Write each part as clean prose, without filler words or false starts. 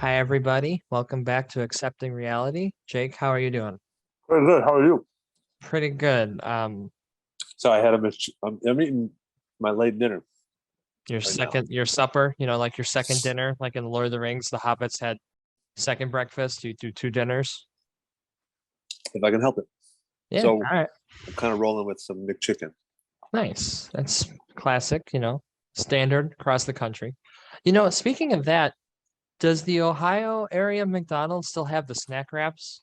Hi, everybody. Welcome back to Accepting Reality. Jake, how are you doing? Very good. How are you? Pretty good. So I had I'm eating my late dinner Your right now. second, your supper, like your second dinner, like in Lord of the Rings, the hobbits had second breakfast. You do two dinners. If I can help it. Yeah, So all right. I'm kind of rolling with some McChicken. Nice. That's classic, standard across the country. Speaking of that, does the Ohio area McDonald's still have the snack wraps?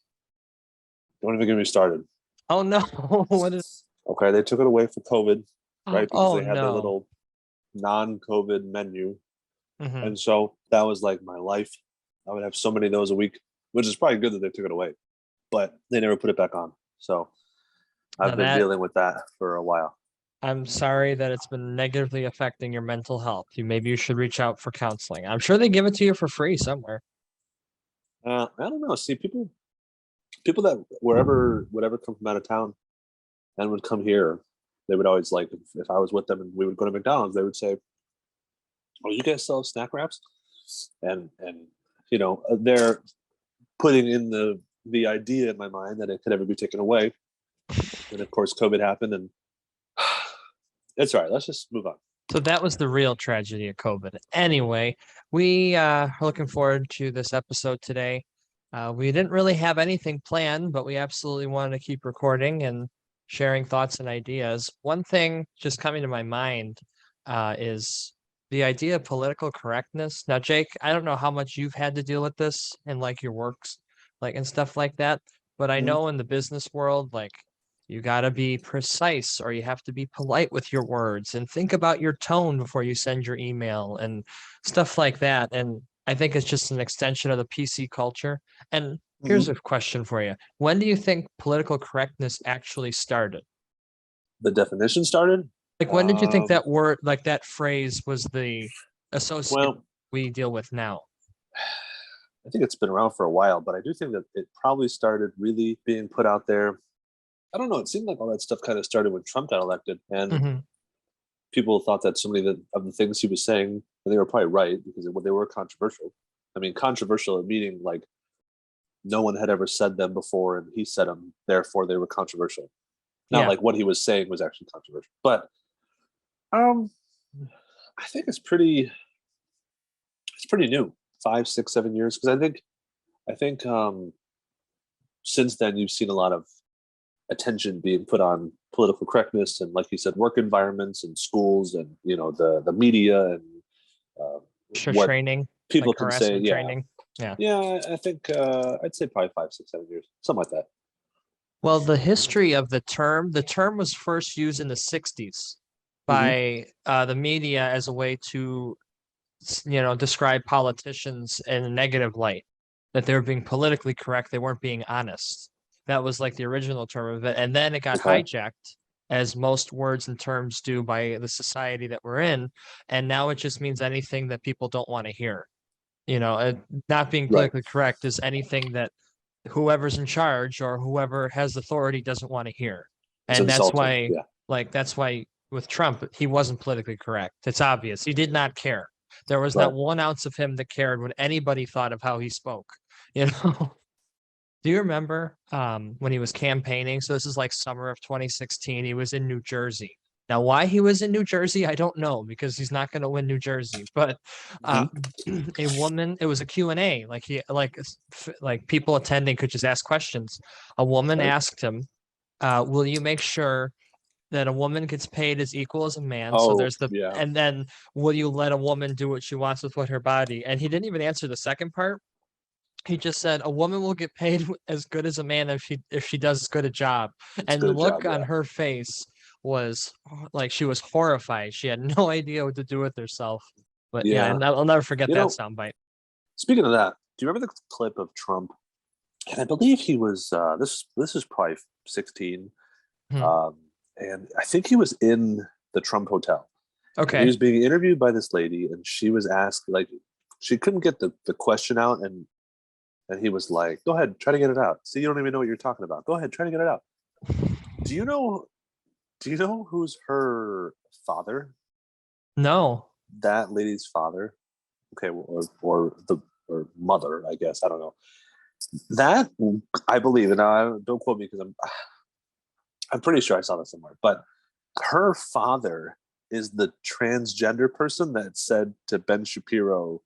Don't even get me started. Oh no. What is Okay, they took it away for COVID, right? Because Oh they had their no. little non-COVID menu. Hmm. And so that was like my life. I would have so many of those a week, which is probably good that they took it away, but they never put it back on. So Now I've been that dealing with that for a while. I'm sorry that it's been negatively affecting your mental health. Maybe you should reach out for counseling. I'm sure they give it to you for free somewhere. I don't know. See, people that whatever come from out of town and would come here, they would always like if I was with them and we would go to McDonald's, they would say, "Oh, you guys sell snack wraps?" And they're putting in the idea in my mind that it could ever be taken away. And of course, COVID happened, and it's all right. Let's just move on. So that was the real tragedy of COVID. Anyway, we are looking forward to this episode today. We didn't really have anything planned, but we absolutely wanted to keep recording and sharing thoughts and ideas. One thing just coming to my mind is the idea of political correctness. Now, Jake, I don't know how much you've had to deal with this in like your works, like and stuff like that, but I Mhm. know in the business world, like you got to be precise or you have to be polite with your words and think about your tone before you send your email and stuff like that. And I think it's just an extension of the PC culture. And here's a Mhm. question for you. When do you think political correctness actually started? The definition started. Like, when did you think Um, that word, like that phrase, was the associate well, we deal with now? I think it's been around for a while, but I do think that it probably started really being put out there. I don't know. It seemed like all that stuff kind of started when Trump got elected, and Hmm. people thought that so many of the things he was saying, and they were probably right because they were controversial. I mean, controversial meaning like no one had ever said them before, and he said them, therefore they were controversial. Not Yeah. like what he was saying was actually controversial, but um, I think it's pretty new, 5, 6, 7 years, because I think since then you've seen a lot of attention being put on political correctness and, like you said, work environments and schools and the media and uh, Sure, what training, like people can say. harassment Yeah, training. Yeah. yeah. I think I'd say probably 5, 6, 7 years, something like that. Well, the history of the term was first used in the 60s Hmm. by the media as a way to, describe politicians in a negative light, that they were being politically correct, they weren't being honest. That was like the original term of it. And then it got Okay. hijacked, as most words and terms do by the society that we're in. And now it just means anything that people don't want to hear. Not being Right. politically correct is anything that whoever's in charge or whoever has authority doesn't want to hear. It's And that's insulting. why, Yeah. that's why with Trump, he wasn't politically correct. It's obvious. He did not care. There was not Right. 1 ounce of him that cared what anybody thought of how he spoke. You know, do you remember when he was campaigning? So this is like summer of 2016. He was in New Jersey. Now, why he was in New Jersey, I don't know because he's not going to win New Jersey. But uh, Hmm. a woman, it was a Q&A. Like people attending could just ask questions. A woman Okay. asked him, "Will you make sure that a woman gets paid as equal as a man?" So Oh there's the, yeah. and then will you let a woman do what she wants with her body? And he didn't even answer the second part. He just said a woman will get paid as good as a man if she does as good a job. It's a And the good look job. on Yeah. her face was like she was horrified. She had no idea what to do with herself. But yeah, Yeah. and I'll never forget You that know, soundbite. speaking of that, do you remember the clip of Trump? And I believe he was this is probably 16. Hmm. Um, and I think he was in the Trump Hotel, and he Okay. was being interviewed by this lady, and she was asked, like, she couldn't get the question out, and he was like, "Go ahead, try to get it out. See, you don't even know what you're talking about. Go ahead, try to get it out." Do you know? Do you know who's her father? No. That lady's father. Okay, or or mother, I guess. I don't know. That I believe, and don't quote me because I'm pretty sure I saw that somewhere. But her father is the transgender person that said to Ben Shapiro,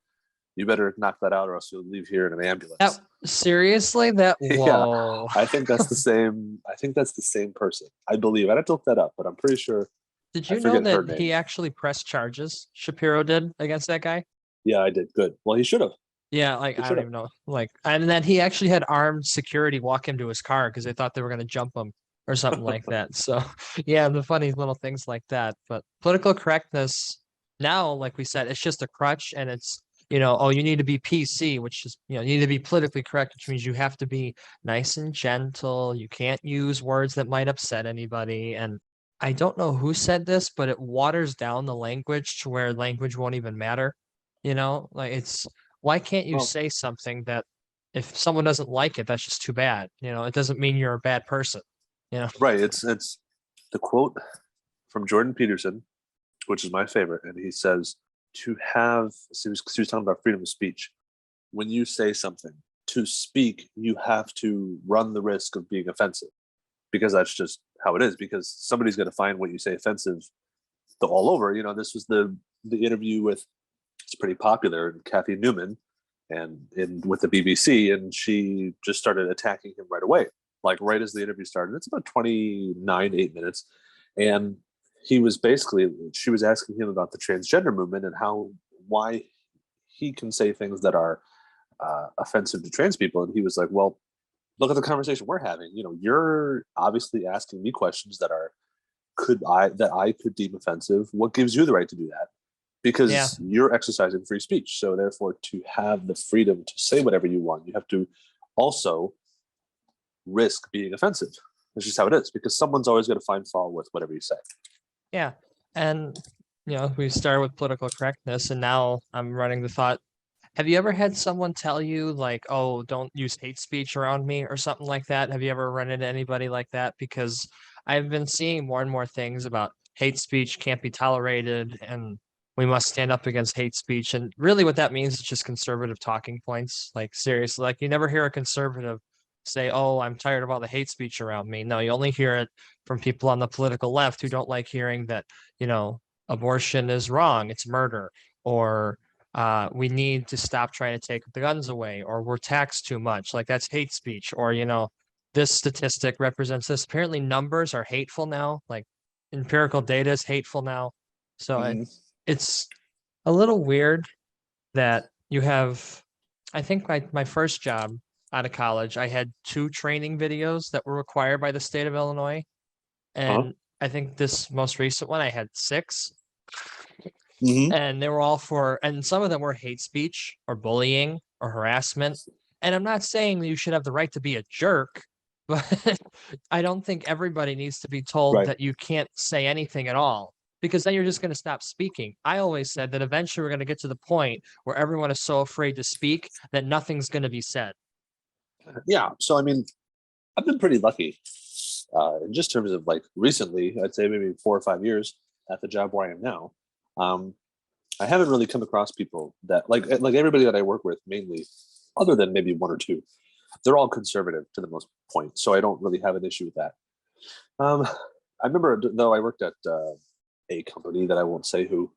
"You better knock that out, or else you'll leave here in an ambulance." Seriously? Yeah, Whoa. I think that's the same. I think that's the same person. I believe. I had to look that up, but I'm pretty sure. Did I you know forget her that name. he actually pressed charges, Shapiro did, against that guy? Yeah, I did. Good. Well, he should have. Yeah, like He I should don't have. even know. Like, and then he actually had armed security walk him to his car because they thought they were going to jump him or something like that. So, yeah, the funny little things like that. But political correctness now, like we said, it's just a crutch, and it's, oh, you need to be PC, which is, you need to be politically correct, which means you have to be nice and gentle. You can't use words that might upset anybody. And I don't know who said this, but it waters down the language to where language won't even matter. Like why can't you Well, say something that if someone doesn't like it, that's just too bad. It doesn't mean you're a bad person. You know? right. It's the quote from Jordan Peterson, which is my favorite, and he says to have. So he was talking about freedom of speech. When you say something, to speak, you have to run the risk of being offensive, because that's just how it is. Because somebody's going to find what you say offensive all over. This was the interview with, it's pretty popular, and Kathy Newman, and in with the BBC, and she just started attacking him right away, like right as the interview started. It's about 8 minutes, and he was basically, she was asking him about the transgender movement and why he can say things that are offensive to trans people, and he was like, well, look at the conversation we're having. You're obviously asking me questions that I could deem offensive. What gives you the right to do that? Yeah. Because you're exercising free speech. So therefore, to have the freedom to say whatever you want, you have to also risk being offensive. That's just how it is, because someone's always going to find fault with whatever you say. Yeah. And we started with political correctness, and now I'm running the thought. Have you ever had someone tell you like, "Oh, don't use hate speech around me" or something like that? Have you ever run into anybody like that? Because I've been seeing more and more things about hate speech can't be tolerated, and we must stand up against hate speech. And really what that means is just conservative talking points. Like seriously, like you never hear a conservative say, "Oh, I'm tired of all the hate speech around me." No, you only hear it from people on the political left who don't like hearing that, abortion is wrong, it's murder, or we need to stop trying to take the guns away, or we're taxed too much. Like that's hate speech, or this statistic represents this. Apparently, numbers are hateful now. Like empirical data is hateful now. So Mm-hmm. it's a little weird that you have. I think my first job out of college, I had 2 training videos that were required by the state of Illinois, Uh-huh. and I think this most recent one I had 6, Mm-hmm. and they were all and some of them were hate speech or bullying or harassment. And I'm not saying that you should have the right to be a jerk, but I don't think everybody needs to be told Right. that you can't say anything at all, because then you're just going to stop speaking. I always said that eventually we're going to get to the point where everyone is so afraid to speak that nothing's going to be said. Yeah. So I mean, I've been pretty lucky in just terms of like recently. I'd say maybe 4 or 5 years at the job where I am now. Um, I haven't really come across people that like everybody that I work with, mainly, other than maybe one or two, they're all conservative to the most point. So I don't really have an issue with that. I remember, though, I worked at a company that I won't say who,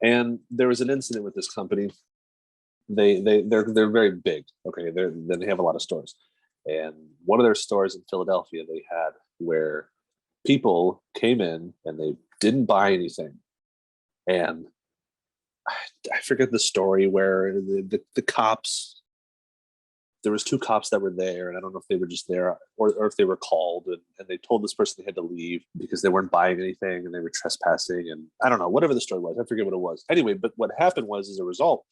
and there was an incident with this company. They're very big. Okay, they have a lot of stores, and one of their stores in Philadelphia they had where people came in and they didn't buy anything, and I forget the story where the cops, there was 2 cops that were there, and I don't know if they were just there or if they were called, and they told this person they had to leave because they weren't buying anything and they were trespassing, and I don't know, whatever the story was, I forget what it was. Anyway, but what happened was, as a result,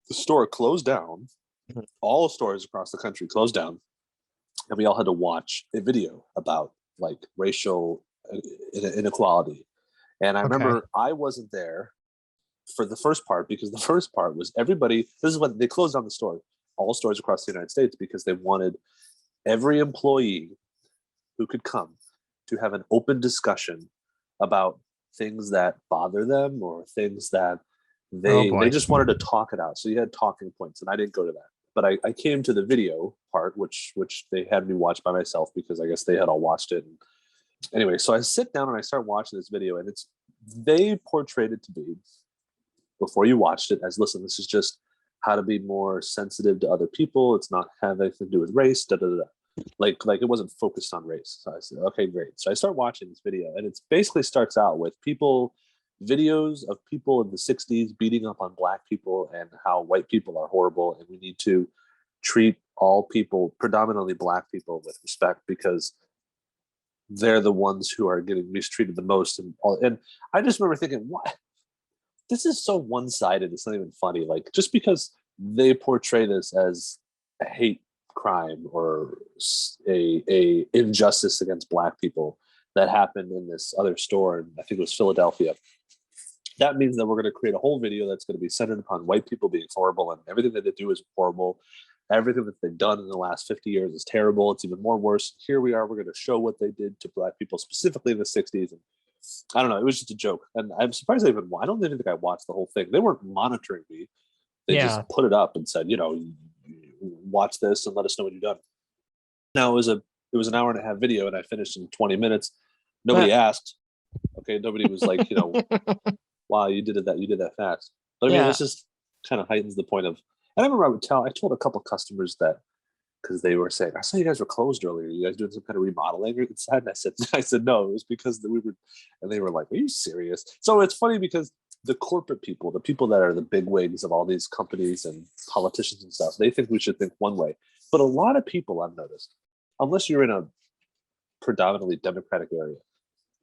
the store closed down. Mhm. All stores across the country closed down, and we all had to watch a video about like racial inequality. And I Okay. remember I wasn't there for the first part, because the first part was everybody. This is when they closed down the store, all stores across the United States, because they wanted every employee who could come to have an open discussion about things that bother them, or things that Oh They boy. just wanted to talk it out. So you had talking points, and I didn't go to that. But I came to the video part, which they had me watch by myself because I guess they had all watched it. And anyway, so I sit down and I start watching this video, and they portrayed it to be, before you watched it, as, listen, this is just how to be more sensitive to other people. It's not have anything to do with race. Da da da. Like it wasn't focused on race. So I said, okay, great. So I start watching this video, and it basically starts out with videos of people in the 60s beating up on black people and how white people are horrible, and we need to treat all people, predominantly black people, with respect because they're the ones who are getting mistreated the most. And I just remember thinking, what? This is so one-sided. It's not even funny. Like, just because they portray this as a hate crime or a injustice against black people that happened in this other store, and I think it was Philadelphia, that means that we're going to create a whole video that's going to be centered upon white people being horrible, and everything that they do is horrible. Everything that they've done in the last 50 years is terrible. It's even more worse. Here we are. We're going to show what they did to black people, specifically in the 60s. And I don't know. It was just a joke. And I'm surprised I don't even think I watched the whole thing. They weren't monitoring me. They Yeah. just put it up and said, watch this and let us know what you've done. Now it was an hour and a half video, and I finished in 20 minutes. Nobody asked. Okay. Nobody was like, wow, you did that fast. But I mean, this just kind of heightens the point of, and I remember I told a couple of customers that, because they were saying, I saw you guys were closed earlier. You guys doing some kind of remodeling inside? And I said, no, it was because we were, and they were like, are you serious? So it's funny because the corporate people, the people that are the big wigs of all these companies and politicians and stuff, they think we should think one way. But a lot of people, I've noticed, unless you're in a predominantly Democratic area,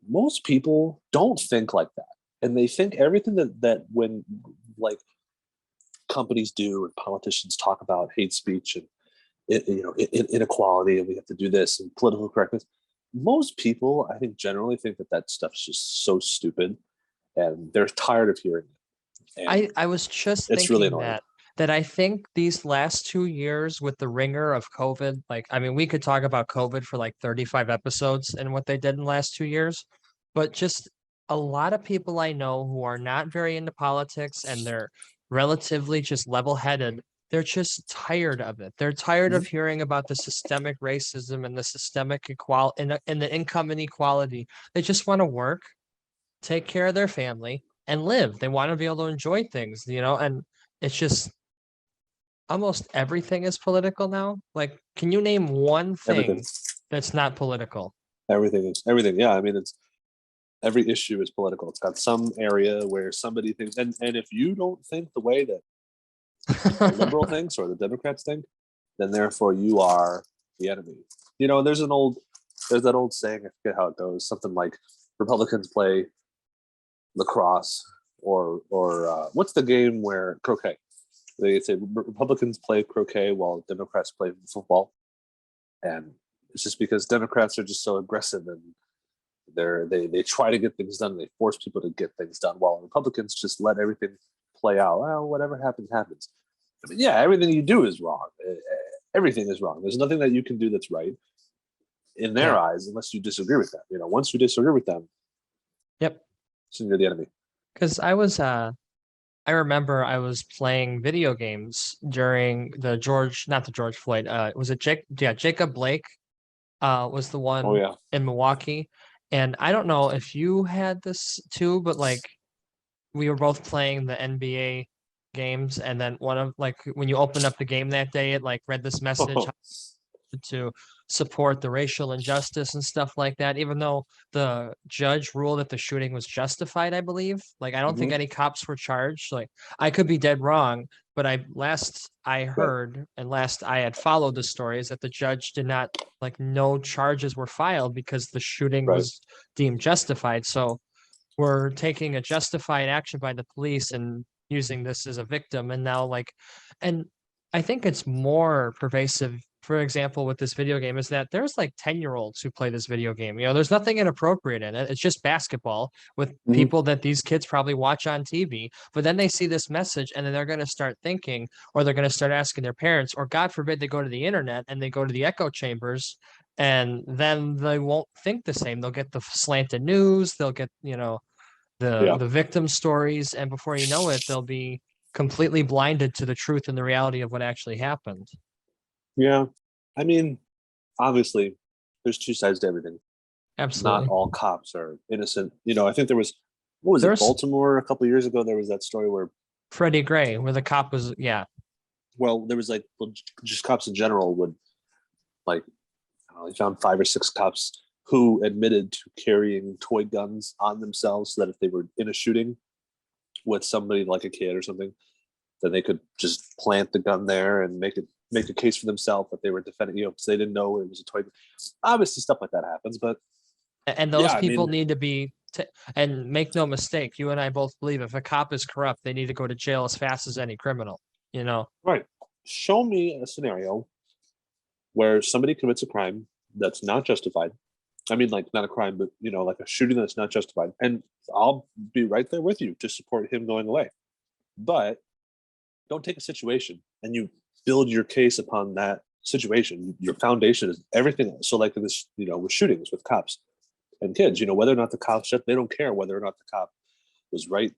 most people don't think like that. And they think everything that when like companies do and politicians talk about hate speech and inequality, and we have to do this and political correctness, most people, I think, generally think that stuff's just so stupid, and they're tired of hearing it. And I was just it's really thinking annoying. that I think these last 2 years with the ringer of COVID, like, I mean, we could talk about COVID for like 35 episodes and what they did in the last 2 years, but just a lot of people I know who are not very into politics and they're relatively just level-headed, they're just tired of it. They're tired of hearing about the systemic racism and the systemic equality and the income inequality. They just want to work, take care of their family, and live. They want to be able to enjoy things, and it's just almost everything is political now. Like, can you name one Everything, thing that's not political? everything. Yeah, I mean, it's every issue is political. It's got some area where somebody thinks, and if you don't think the way that the liberal thinks or the Democrats think, then therefore you are the enemy. There's that old saying, I forget how it goes, something like Republicans play lacrosse or what's the game where croquet? They say Republicans play croquet while Democrats play football, and it's just because Democrats are just so aggressive and they try to get things done. They force people to get things done, while Republicans just let everything play out. Well, whatever happens, happens. I mean, yeah, everything you do is wrong. Everything is wrong. There's nothing that you can do that's right in their eyes unless you disagree with them. Once you disagree with them, Yep. so you're the enemy. Because I remember I was playing video games during not the George Floyd, was it Jacob Blake, was the Oh one yeah. in Milwaukee. And I don't know if you had this too, but like we were both playing the NBA games, and then one of like when you opened up the game that day, it like read this message to support the racial injustice and stuff like that, even though the judge ruled that the shooting was justified, I believe. Like, I don't think any cops were charged. Like, I could be dead wrong, but last I heard and last I had followed the story is that the judge did not, like, no charges were filed because the shooting was deemed justified. So we're taking a justified action by the police and using this as a victim. And now, like, and I think it's more pervasive, for example, with this video game, is that there's like 10-year-olds who play this video game. There's nothing inappropriate in it. It's just basketball with people that these kids probably watch on TV. But then they see this message and then they're going to start thinking, or they're going to start asking their parents, or God forbid, they go to the internet and they go to the echo chambers, and then they won't think the same. They'll get the slanted news. They'll get, the victim stories, and before you know it, they'll be completely blinded to the truth and the reality of what actually happened. Yeah. I mean, obviously, there's two sides to everything. Absolutely. Not all cops are innocent. I think there was, what was it, There's Baltimore a couple of years ago? There was that story where, Freddie Gray, where the cop was, well, there was just cops in general would like, I don't know, they found 5 or 6 cops who admitted to carrying toy guns on themselves so that if they were in a shooting with somebody like a kid or something, then they could just plant the gun there and make a case for themselves that they were defending, because they didn't know it was a toy. Obviously, stuff like that happens, but and those people need to be, and make no mistake, you and I both believe if a cop is corrupt, they need to go to jail as fast as any criminal, right. Show me a scenario where somebody commits a crime that's not justified. I mean, like not a crime, but like a shooting that's not justified. And I'll be right there with you to support him going away. But don't take a situation and you build your case upon that situation. Your foundation is everything else. So like in this, with shootings with cops and kids, whether or not the cops, they don't care whether or not the cop was right.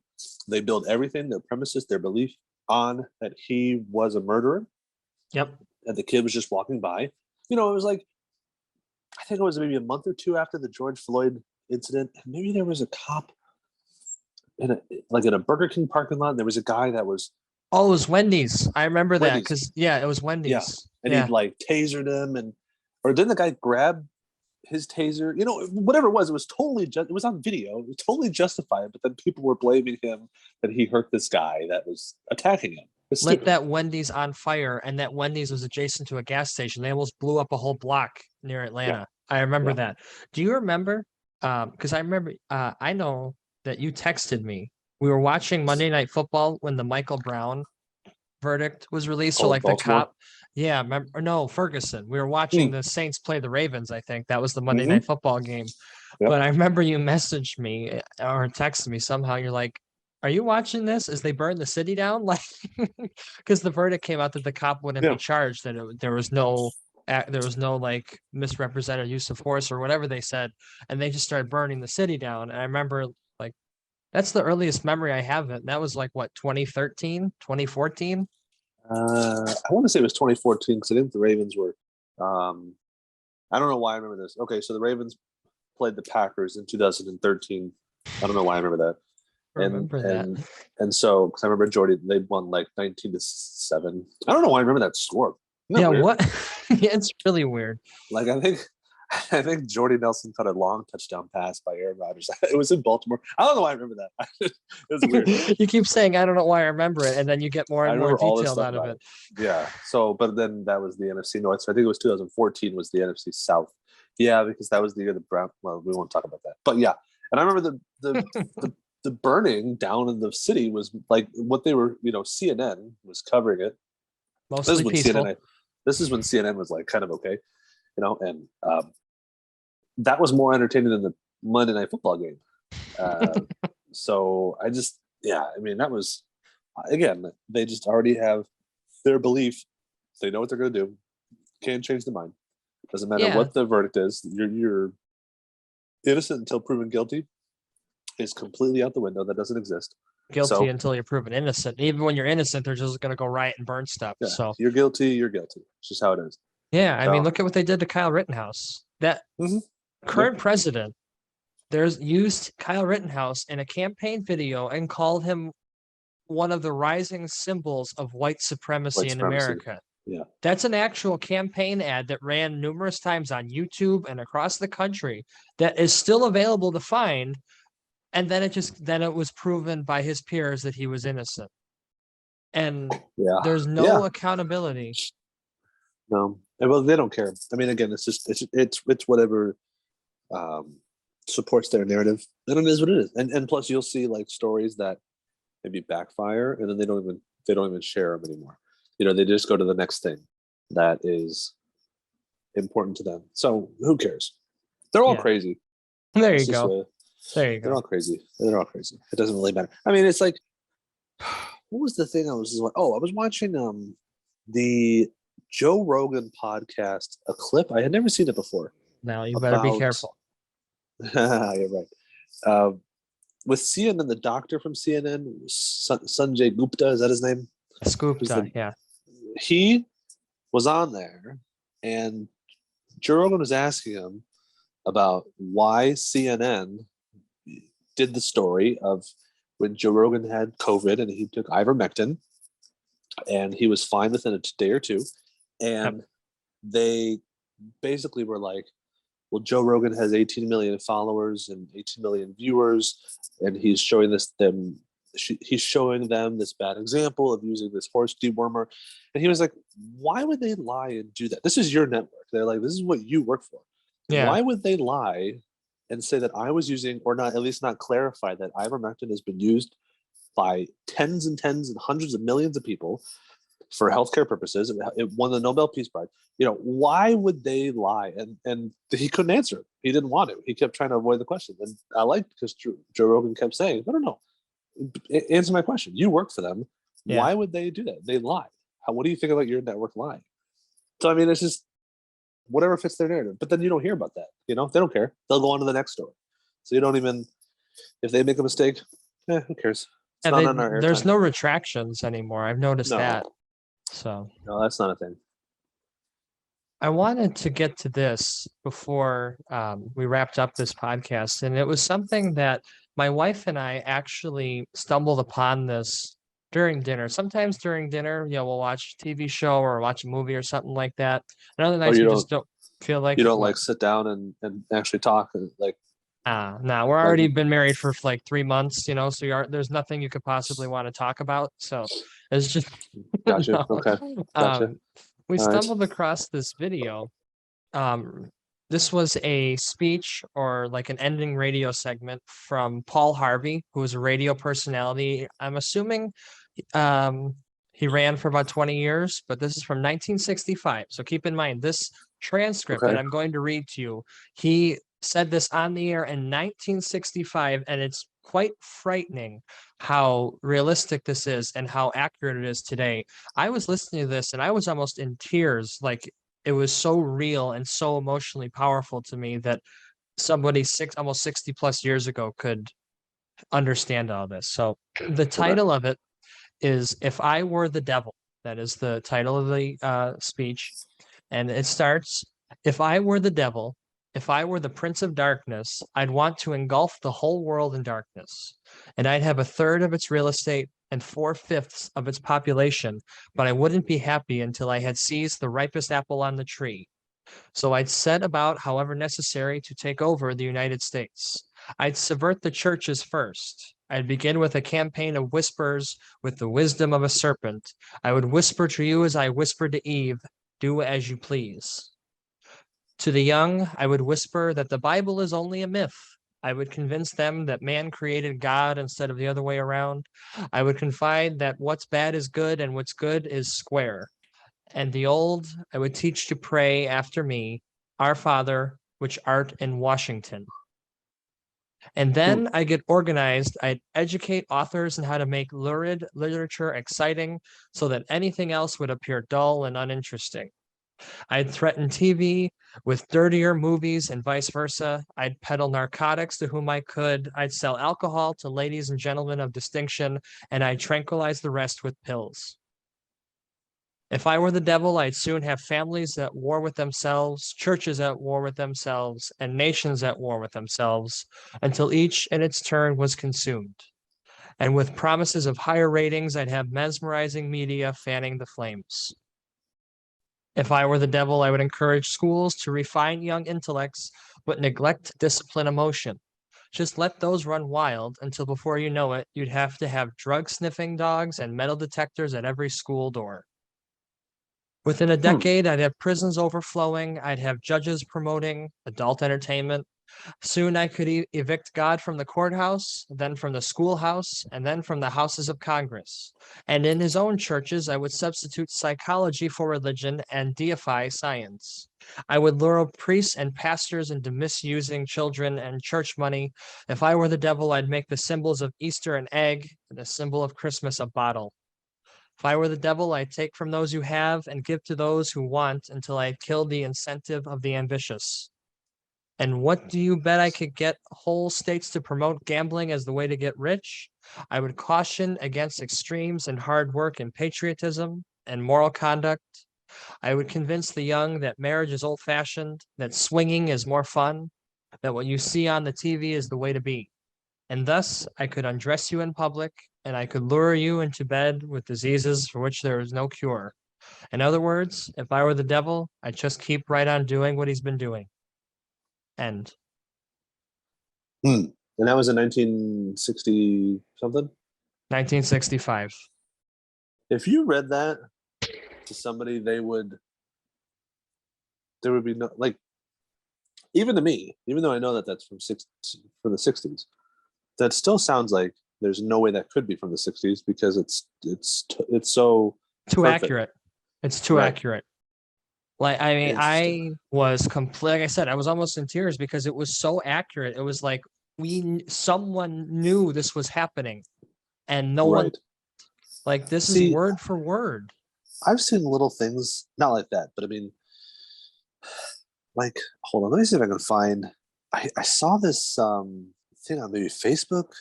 They build everything, their premises, their belief on that he was a murderer. Yep. And the kid was just walking by. It was like, I think it was maybe a month or two after the George Floyd incident. And maybe there was a cop in a Burger King parking lot. And there was a guy that was, oh, it was Wendy's. I remember that Wendy's. because it was Wendy's. Yeah. And he like tasered him, or didn't the guy grab his taser? Whatever it was totally it was on video. It was totally justified. But then people were blaming him that he hurt this guy that was attacking him. Lit that Wendy's on fire, and that Wendy's was adjacent to a gas station. They almost blew up a whole block near Atlanta. Yeah. I remember that. Do you remember? Because I remember, I know that you texted me. We were watching Monday Night Football when the Michael Brown verdict was released. So like Baltimore? The cop. Yeah, no, Ferguson. We were watching the Saints play the Ravens, I think. That was the Monday Night Football game. Yep. But I remember you messaged me or texted me somehow. You're like, are you watching this as they burn the city down? Like, because the verdict came out that the cop wouldn't be charged, that there was no like misrepresented use of force or whatever they said, and they just started burning the city down. And I remember like that's the earliest memory I have of it. And that was like what, 2013, 2014? I want to say it was 2014 because I think the Ravens were. I don't know why I remember this. Okay, so the Ravens played the Packers in 2013. I don't know why I remember that. And so because I remember Jordy, they won like 19-7. I don't know why I remember that score. Yeah, weird? What? Yeah, it's really weird. Like I think Jordy Nelson caught a long touchdown pass by Aaron Rodgers. It was in Baltimore. I don't know why I remember that. It was weird. You keep saying I don't know why I remember it, and then you get more and more detailed out of it. Yeah. So, but then that was the NFC North. So I think it was 2014 was the NFC South. Yeah, because that was the year the Browns. Well, we won't talk about that. But yeah, and I remember the burning down in the city was like what they were. CNN was covering it. Mostly peaceful. This is when CNN was like kind of okay, and that was more entertaining than the Monday Night Football game. So I just, I mean, that was, again, they just already have their belief. They know what they're going to do. Can't change their mind. Doesn't matter what the verdict is. You're innocent until proven guilty is completely out the window. That doesn't exist. Guilty until you're proven innocent. Even when you're innocent, they're just going to go riot and burn stuff. Yeah, so you're guilty. You're guilty. It's just how it is. Yeah. I mean, look at what they did to Kyle Rittenhouse. That current president, there's used Kyle Rittenhouse in a campaign video and called him one of the rising symbols of white supremacy in America. Yeah. That's an actual campaign ad that ran numerous times on YouTube and across the country that is still available to find. And then it was proven by his peers that he was innocent. And there's no accountability. No. Well, they don't care. I mean, again, it's whatever supports their narrative. And it is what it is. And plus you'll see like stories that maybe backfire and then they don't even share them anymore. They just go to the next thing that is important to them. So who cares? They're all crazy. There you go. They're all crazy. They're all crazy. It doesn't really matter. I mean, it's like, what was the thing I was like? Oh, I was watching the Joe Rogan podcast, a clip. I had never seen it before. Now you better be careful. You're right. with CNN, the doctor from CNN, Sanjay Gupta, is that his name? Scoopta, yeah. He was on there, and Joe Rogan was asking him about why CNN did the story of when Joe Rogan had COVID and he took ivermectin, and he was fine within a day or two, and Yep. they basically were like, well, Joe Rogan has 18 million followers and 18 million viewers, and he's showing them this bad example of using this horse dewormer. And he was like, why would they lie and do that? This is your network. They're like, this is what you work for. Yeah. Why would they lie and say that I was using, or not, at least not clarify that ivermectin has been used by tens and hundreds of millions of people for healthcare purposes? It won the Nobel Peace Prize. Why would they lie? And he couldn't answer it. He didn't want to. He kept trying to avoid the question. And I liked because Joe Rogan kept saying, no. Answer my question. You work for them. Yeah. Why would they do that? They lie. What do you think about your network lying? So, I mean, it's just whatever fits their narrative. But then you don't hear about that. They don't care. They'll go on to the next story. So you don't even, if they make a mistake, who cares? It's not on our there's airtime. no retractions anymore. I've noticed No. that. So No, that's not a thing. I wanted to get to this before we wrapped up this podcast, and it was something that my wife and I actually stumbled upon this during dinner. Sometimes during dinner, we'll watch a TV show or watch a movie or something like that. And other nights we just don't feel like you it. don't like sit down and actually talk like. No, we're already been married for like 3 months, so there's nothing you could possibly want to talk about. So it's just Gotcha. no. Okay. Gotcha. We All right. stumbled across this video. This was a speech or like an ending radio segment from Paul Harvey, who was a radio personality. I'm assuming he ran for about 20 years, but this is from 1965. So keep in mind this transcript that I'm going to read to you. He said this on the air in 1965, and it's quite frightening how realistic this is and how accurate it is today. I was listening to this and I was almost in tears. Like, it was so real and so emotionally powerful to me that somebody almost 60 plus years ago could understand all this. So the title of it is If I Were the Devil. That is the title of the speech. And it starts, if I were the devil, if I were the prince of darkness, I'd want to engulf the whole world in darkness. And I'd have a third of its real estate and 4/5 of its population, but I wouldn't be happy until I had seized the ripest apple on the tree. So I'd set about, however necessary, to take over the United States. I'd subvert the churches first. I'd begin with a campaign of whispers with the wisdom of a serpent. I would whisper to you as I whispered to Eve, do as you please. To the young, I would whisper that the Bible is only a myth. I would convince them that man created God instead of the other way around. I would confide that what's bad is good and what's good is square. And the old, I would teach to pray after me, Our Father, which art in Washington. And then I get organized. I'd educate authors on how to make lurid literature exciting so that anything else would appear dull and uninteresting. I'd threaten TV with dirtier movies and vice versa. I'd peddle narcotics to whom I could. I'd sell alcohol to ladies and gentlemen of distinction, and I'd tranquilize the rest with pills. If I were the devil, I'd soon have families at war with themselves, churches at war with themselves, and nations at war with themselves, until each in its turn was consumed. And with promises of higher ratings, I'd have mesmerizing media fanning the flames. If I were the devil, I would encourage schools to refine young intellects, but neglect to discipline emotion. Just let those run wild until before you know it, you'd have to have drug-sniffing dogs and metal detectors at every school door. Within a decade, I'd have prisons overflowing. I'd have judges promoting adult entertainment. Soon I could evict God from the courthouse, then from the schoolhouse, and then from the houses of Congress. And in his own churches, I would substitute psychology for religion and deify science. I would lure priests and pastors into misusing children and church money. If I were the devil, I'd make the symbols of Easter an egg and the symbol of Christmas a bottle. If I were the devil, I'd take from those who have and give to those who want until I had killed the incentive of the ambitious. And what do you bet I could get whole states to promote gambling as the way to get rich? I would caution against extremes in hard work and patriotism and moral conduct. I would convince the young that marriage is old-fashioned, that swinging is more fun, that what you see on the TV is the way to be. And thus I could undress you in public, and I could lure you into bed with diseases for which there is no cure. In other words, if I were the devil, I'd just keep right on doing what he's been doing. End. Hmm. And that was in 1960 something. 1965. If you read that to somebody, there would be no, like, even to me, even though I know that that's from the 60s, that still sounds like there's no way that could be from the 60s because it's so Too perfect. accurate. It's too Right. accurate. Like, I mean, Interesting. I was like I said, I was almost in tears because it was so accurate. It was like someone knew this was happening and no one, Right. like, this is See, word for word. I've seen little things, not like that, but I mean, like, hold on, let me see if I can find. I saw this thing on maybe Facebook,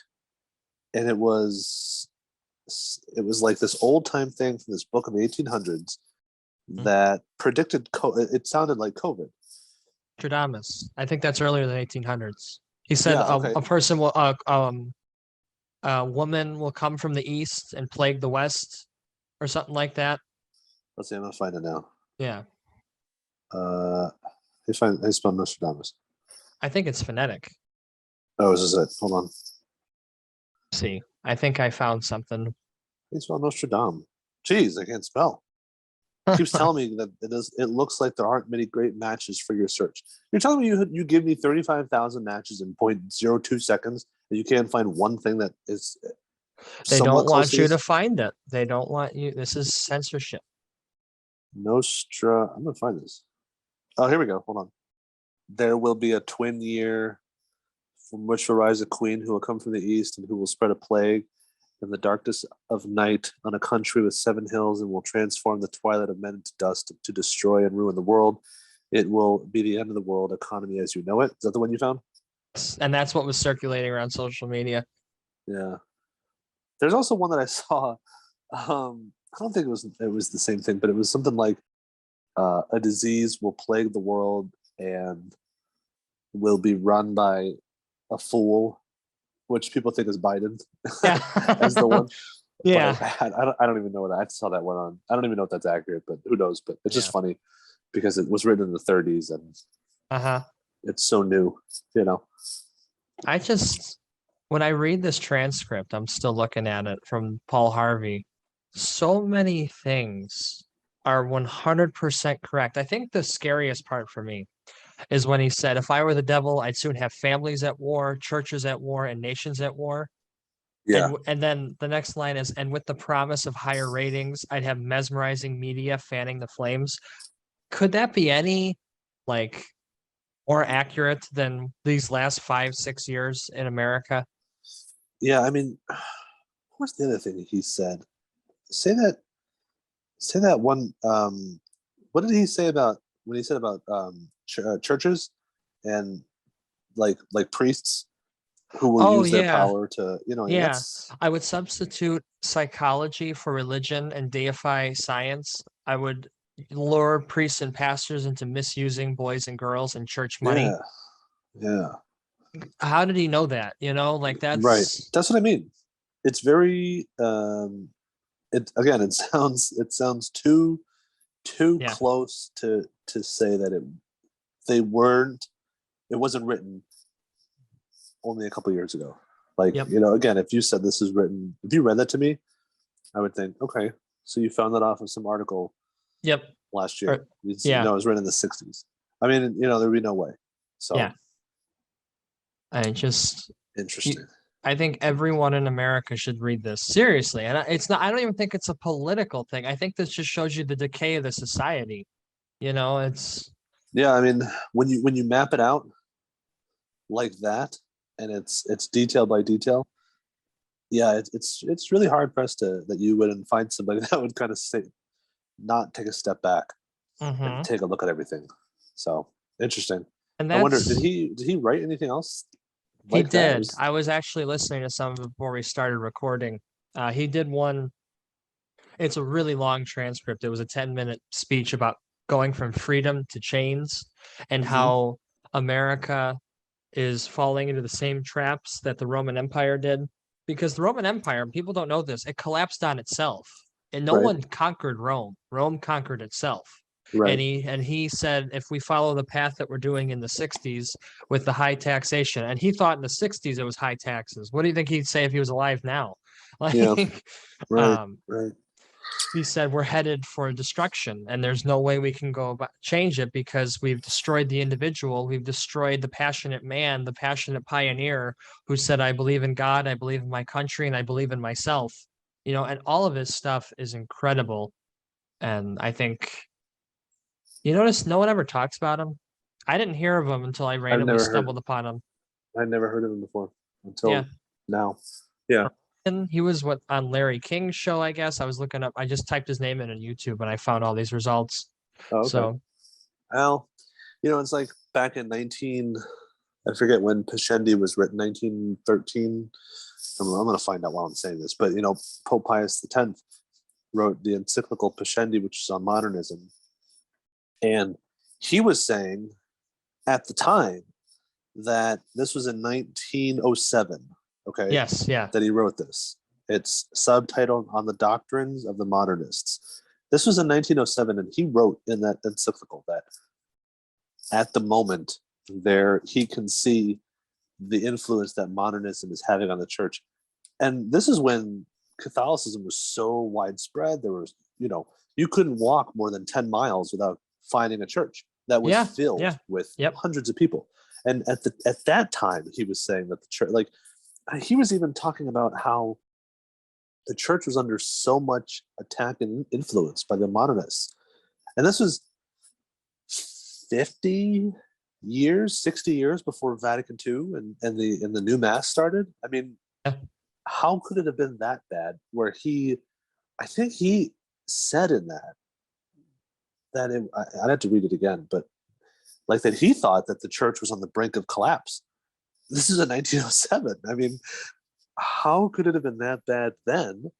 and it was like this old time thing from this book of the 1800s Mhm. that predicted it sounded like COVID. Stradamus. I think that's earlier than 1800s. He said Yeah, okay. a person will, a woman will come from the east and plague the west or something like that. Let's see, I'm gonna find it now. Yeah, I spelled Nostradamus. I think it's phonetic. Oh, this is it. Hold on. See, I think I found something. I spelled Nostradamus. Jeez, I can't spell. It keeps telling me that it looks like there aren't many great matches for your search. You're telling me you give me 35,000 matches in 0.02 seconds and you can't find one thing that is They somewhat don't close want to you to this? find it. They don't want you. This is censorship. I'm gonna find this. Oh, here we go. Hold on. There will be a twin year from which will rise a queen who will come from the east and who will spread a plague in the darkness of night on a country with 7 hills and will transform the twilight of men into dust to destroy and ruin the world. It will be the end of the world economy as you know it. Is that the one you found? And that's what was circulating around social media. Yeah. There's also one that I saw. I don't think it was the same thing, but it was something like a disease will plague the world and will be run by a fool, which people think is Biden Yeah. as the one. Yeah. But I don't even know what I saw that one on. I don't even know if that's accurate, but who knows? But it's just Yeah. funny because it was written in the 30s and Uh-huh. it's so new, you know. When I read this transcript, I'm still looking at it from Paul Harvey. So many things are 100% correct. I think the scariest part for me is when he said, if I were the devil, I'd soon have families at war, churches at war, and nations at war. Yeah. And then the next line is, and with the promise of higher ratings, I'd have mesmerizing media fanning the flames. Could that be any like more accurate than these last 5, 6 years in America? Yeah. I mean, what's the other thing that he said? Say that. Say that one. What did he say about when he said about churches and like priests who will Oh use their yeah, power to, and yeah. that's I would substitute psychology for religion and deify science. I would lure priests and pastors into misusing boys and girls and church money. yeah, yeah, How did he know that? Like right. that's That's what I mean. It's very it again. It sounds too yeah. close to say that they weren't. It wasn't written only a couple years ago. Like, Yep. again, if you said this is written, if you read that to me, I would think, okay, so you found that off of some article Yep. last year. Or, No, yeah. it was written in the 60s. I mean, there'd be no way. So Yeah. I just you, interesting. I think everyone in America should read this seriously. And it's not, I don't even think it's a political thing. I think this just shows you the decay of the society. It's Yeah, I mean, when you map it out like that, and it's detail by detail, yeah, it's really hard pressed that you wouldn't find somebody that would kind of say, not take a step back and Mhm. take a look at everything. So interesting. And I wonder, did that's he write anything else he like that? Or did. I was actually listening to some before we started recording. He did one. It's a really long transcript. It was a 10-minute speech about going from freedom to chains and Mhm. how America is falling into the same traps that the Roman Empire did. Because the Roman Empire, people don't know this, it collapsed on itself. And no Right, one conquered Rome. Rome conquered itself. right. And he said if we follow the path that we're doing in the 60s with the high taxation, and he thought in the 60s it was high taxes. What do you think he'd say if he was alive now? Yeah, Like right, um right. he said we're headed for destruction and there's no way we can go about change it because we've destroyed the individual, we've destroyed the passionate man, the passionate pioneer who said I believe in God, I believe in my country, and I believe in myself. And all of his stuff is incredible. And I think you notice no one ever talks about him. I didn't hear of him until I I've randomly never heard stumbled upon him. I've never heard of him before Yeah. until now. Yeah. And he was on Larry King's show, I guess. I was looking up, I just typed his name in on YouTube and I found all these results. Oh, okay. So Well, it's like back in 19, I forget when Pascendi was written, 1913. I'm going to find out while I'm saying this, but Pope Pius X wrote the encyclical Pascendi, which is on modernism, and he was saying at the time that this was in 1907. Okay, yes, yeah. that he wrote this. It's subtitled "On the Doctrines of the Modernists." This was in 1907, and he wrote in that encyclical that at the moment there he can see the influence that modernism is having on the church. And this is when Catholicism was so widespread. There was, you couldn't walk more than 10 miles without finding a church that was Yeah, filled yeah. with Yep. hundreds of people. And at that time, he was saying that the church, like, he was even talking about how the church was under so much attack and influence by the modernists. And this was 50 years, 60 years before Vatican II and the new mass started. I mean, Yeah. how could it have been that bad? Where I think he said in I'd have to read it again, but like that he thought that the church was on the brink of collapse. This is in 1907. I mean, how could it have been that bad then?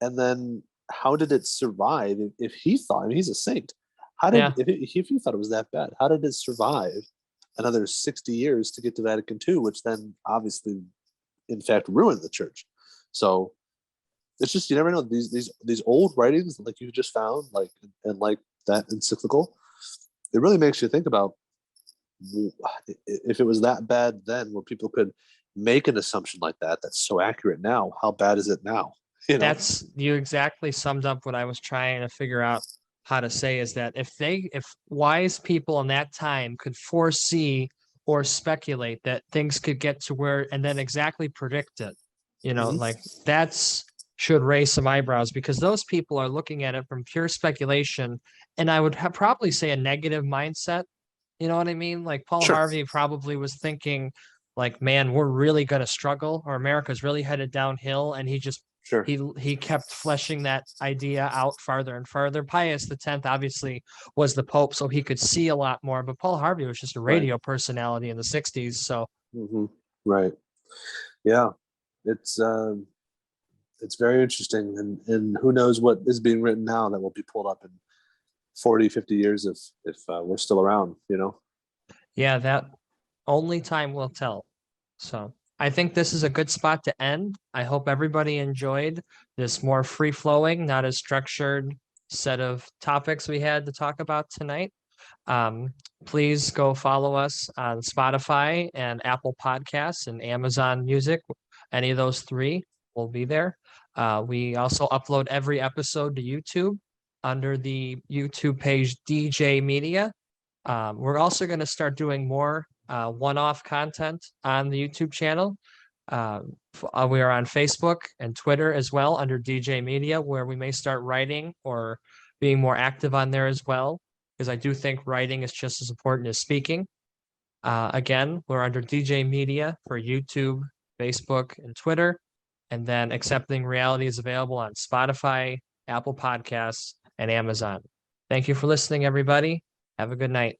And then how did it survive if he thought, I mean, he's a saint. How did, Yeah. if he thought it was that bad, how did it survive another 60 years to get to Vatican II, which then obviously, in fact, ruined the church? So it's just, you never know, these old writings like you just found, like, and like that encyclical, it really makes you think about if it was that bad then, where people could make an assumption like that that's so accurate now, how bad is it now? You exactly summed up what I was trying to figure out how to say, is that if wise people in that time could foresee or speculate that things could get to where and then exactly predict it, Mhm. like that's should raise some eyebrows, because those people are looking at it from pure speculation, and I would probably say a negative mindset. You know what I mean? Like Paul Sure, Harvey probably was thinking like, man, we're really going to struggle, or America's really headed downhill. And sure. he kept fleshing that idea out farther and farther. Pius X obviously was the Pope, so he could see a lot more. But Paul Harvey was just a Right. radio personality in the 60s. So Hmm. Right. Yeah. It's it's very interesting, and who knows what is being written now that will be pulled up in 40, 50 years if we're still around. yeah, that only time will tell. So I think this is a good spot to end. I hope everybody enjoyed this more free flowing, not as structured set of topics we had to talk about tonight. Um, Please go follow us on Spotify and Apple Podcasts and Amazon Music. Any of those three will be there. We also upload every episode to YouTube under the YouTube page DJ Media. We're also going to start doing more one-off content on the YouTube channel. We are on Facebook and Twitter as well under DJ Media, where we may start writing or being more active on there as well, because I do think writing is just as important as speaking. Again, we're under DJ Media for YouTube, Facebook, and Twitter. And then Accepting Reality is available on Spotify, Apple Podcasts, and Amazon. Thank you for listening, everybody. Have a good night.